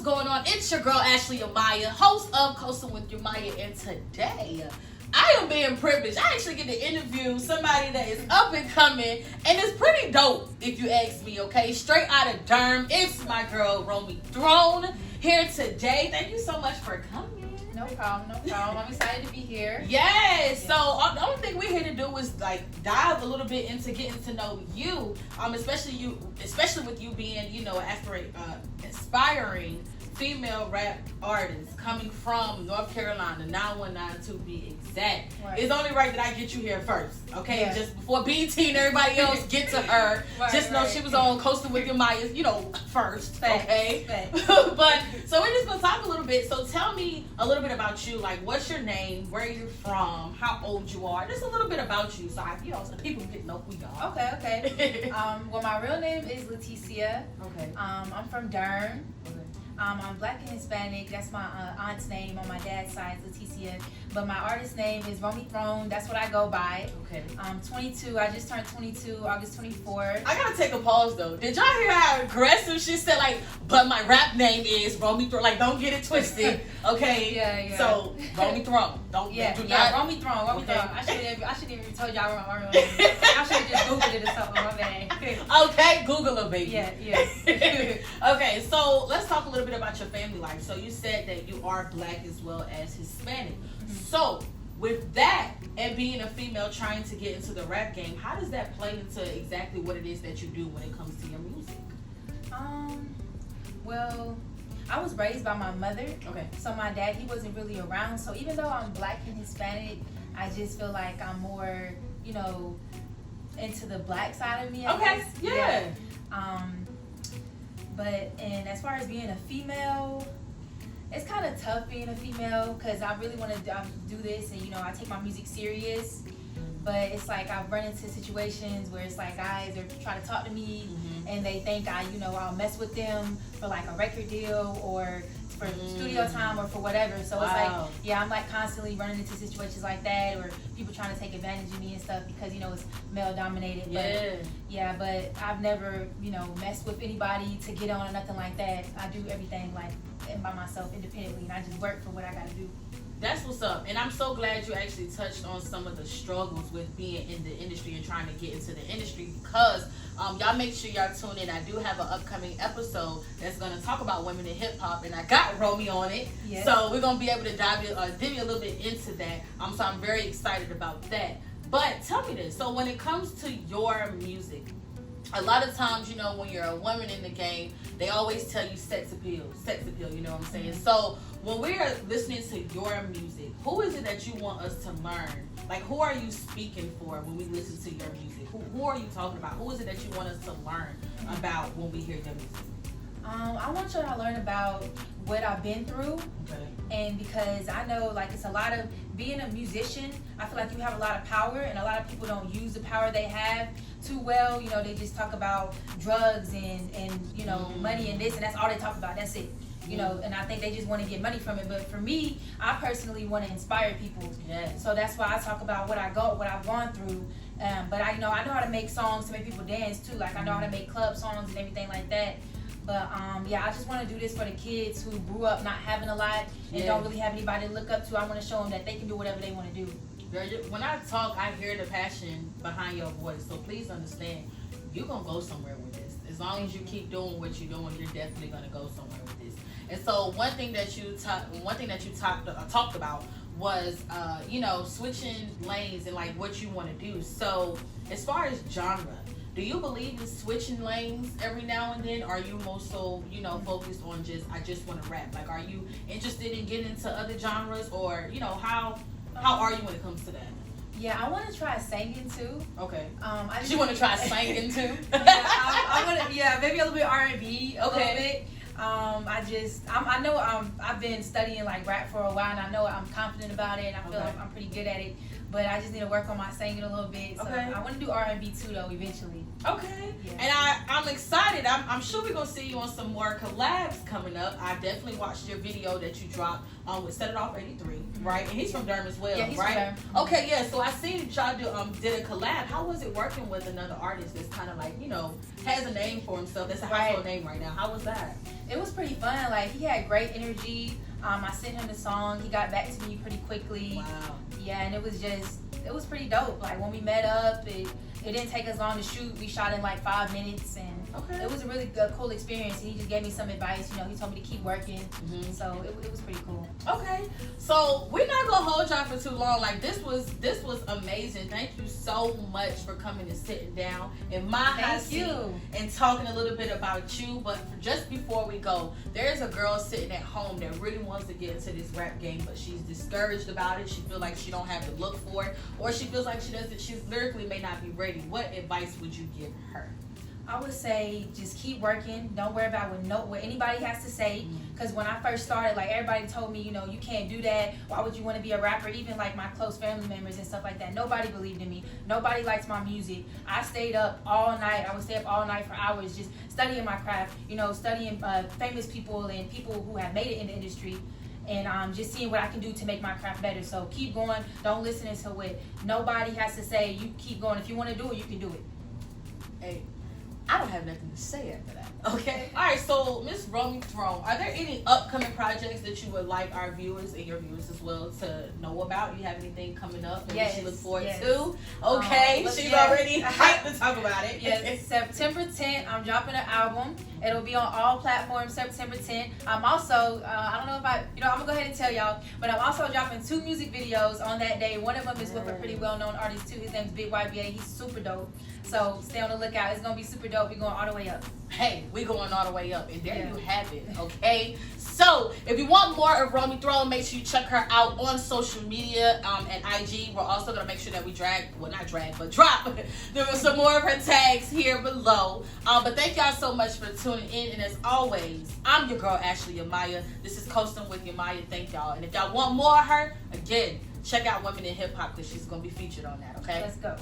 going on? It's your girl Ashley Amaya, host of Coasting with Yamaya, and today I am being privileged. I actually get to interview somebody that is up and coming, and it's pretty dope if you ask me, okay? Straight out of Durham, it's my girl Rommi Throne here today. Thank you so much for coming. No problem. I'm excited to be here. Yes. So the only thing we're here to do is like dive a little bit into getting to know you, especially with you being, aspiring female rap artist coming from North Carolina, 919 to be exact. Right. It's only right that I get you here first, okay? Yeah. Just before BT and everybody else get to her, just know she was on Coasting with Yamaya, first, okay? But so we're just gonna talk a little bit. So tell me a little bit about you. Like, what's your name? Where you're from? How old you are? Just a little bit about you, so so people get to know who you are. Okay. Well, my real name is Leticia. Okay. I'm from Durham. Okay. I'm Black and Hispanic. That's my aunt's name on my dad's side, Leticia. But my artist name is Rommi Throne. That's what I go by. Okay. I'm 22. I just turned 22, August 24th. I gotta take a pause though. Did y'all hear how aggressive she said? Like, but my rap name is Rommi Throne. Like, don't get it twisted. Okay. Yeah. So Rommi Throne. Rommi Throne. Rommi Throne. I shouldn't even told y'all where my real name is. I should have just Googled it or something. My bad. Okay, Google it, baby. Yes. Okay, so let's talk a little bit about your family life. So you said that you are Black as well as Hispanic. Mm-hmm. So with that and being a female trying to get into the rap game, how does that play into exactly what it is that you do when it comes to your music? Well, I was raised by my mother. Okay. So my dad, he wasn't really around. So even though I'm Black and Hispanic, I just feel like I'm more, into the Black side of me, I guess. Yeah. And as far as being a female, it's kind of tough being a female because I really want to do this and, I take my music serious. But it's like I've run into situations where it's like guys are trying to talk to me and they think I'll mess with them for like a record deal or for studio time or for whatever. So it's like, I'm like constantly running into situations like that or people trying to take advantage of me and stuff because, it's male dominated. Yeah. But I've never, messed with anybody to get on or nothing like that. I do everything like by myself independently and I just work for what I got to do. That's what's up. And I'm so glad you actually touched on some of the struggles with being in the industry and trying to get into the industry because y'all make sure y'all tune in. I do have an upcoming episode that's going to talk about women in hip hop and I got Rommi on it. Yes. So we're going to be able to dig a little bit into that. So I'm very excited about that. But tell me this. So when it comes to your music, a lot of times, when you're a woman in the game, they always tell you sex appeal, you know what I'm saying? So when we're listening to your music, who is it that you want us to learn? Like, who are you speaking for when we listen to your music? Who are you talking about? Who is it that you want us to learn about when we hear your music? I want you to learn about what I've been through. Okay. And because I know it's a lot of being a musician, I feel like you have a lot of power and a lot of people don't use the power they have too well. They just talk about drugs and money and this and that's all they talk about. That's it. And I think they just want to get money from it. But for me, I personally want to inspire people. Yeah. So that's why I talk about what I've gone through. But I know how to make songs to make people dance too. Like I know how to make club songs and everything like that. But I just want to do this for the kids who grew up not having a lot and don't really have anybody to look up to. I want to show them that they can do whatever they want to do. When I talk, I hear the passion behind your voice. So please understand, you're going to go somewhere with this. As long as you keep doing what you're doing, you're definitely going to go somewhere with this. And so one thing that you talked about was, switching lanes and like what you want to do. So as far as genre, do you believe in switching lanes every now and then? Or are you more so, focused on I just want to rap? Like, are you interested in getting into other genres or, how are you when it comes to that? Yeah, I want to try singing too. Okay. You want to try singing too? I want to. Yeah, maybe a little bit R&B, a little bit. I know I've been studying like rap for a while, and I know I'm confident about it, and I feel like I'm pretty good at it. but I just need to work on my singing a little bit. So Okay. I want to do R&B too, though, eventually. Okay. Yeah. And I'm excited. I'm sure we're gonna see you on some more collabs coming up. I definitely watched your video that you dropped with Set It Off 83, right? And he's from Durham as well, Yeah, he's right? from Durham. Okay, yeah. So I seen y'all did a collab. How was it working with another artist that's kind of like, you know, has a name for himself? That's a household name right now. How was that? It was pretty fun. Like, he had great energy. I sent him the song. He got back to me pretty quickly. Wow. Yeah, and it was pretty dope. Like, when we met up, it didn't take us long to shoot. We shot in like 5 minutes, and Okay. it was a really good, cool experience. And he just gave me some advice. You know, he told me to keep working. Mhm. So it was pretty cool. Okay, so we're not gonna hold y'all for too long. Like this was amazing. Thank you so much for coming and sitting down in my hot Thank seat you. and talking a little bit about you. But just before we go, there's a girl sitting at home that really wants to get into this rap game, but she's discouraged about it. She feels like she don't have the look for it, or she feels like she lyrically may not be ready. What advice would you give her? I would say just keep working. Don't worry about what anybody has to say. Because when I first started, like, everybody told me, you know, you can't do that. Why would you want to be a rapper? Even like my close family members and stuff like that. Nobody believed in me. Nobody liked my music. I stayed up all night. I would stay up all night for hours just studying my craft. You know, studying famous people and people who have made it in the industry. And just seeing what I can do to make my craft better. So keep going. Don't listen to what nobody has to say. You keep going. If you want to do it, you can do it. Hey, I don't have nothing to say after that. Okay. All right. So, Miss Rommi Throne, are there any upcoming projects that you would like our viewers and your viewers as well to know about? You have anything coming up that we should look forward to? Okay. She's already hyped to talk about it. Yes. September 10th, I'm dropping an album. It'll be on all platforms September 10th. I'm also, I don't know if I'm gonna go ahead and tell y'all, but I'm also dropping 2 music videos on that day. One of them is with a pretty well-known artist too. His name's Big YBA. He's super dope. So stay on the lookout. It's gonna be super dope. We're going all the way up. Hey, we going all the way up, and there you have it. Okay, so if you want more of Rommi Throne, make sure you check her out on social media and IG. We're also gonna make sure that we drop there was some more of her tags here below. But thank y'all so much for tuning in, and as always, I'm your girl Ashley Amaya. This is Coasting with Yamaya. Thank y'all, and if y'all want more of her, again, check out Women in Hip Hop because she's gonna be featured on that. Okay, Let's go.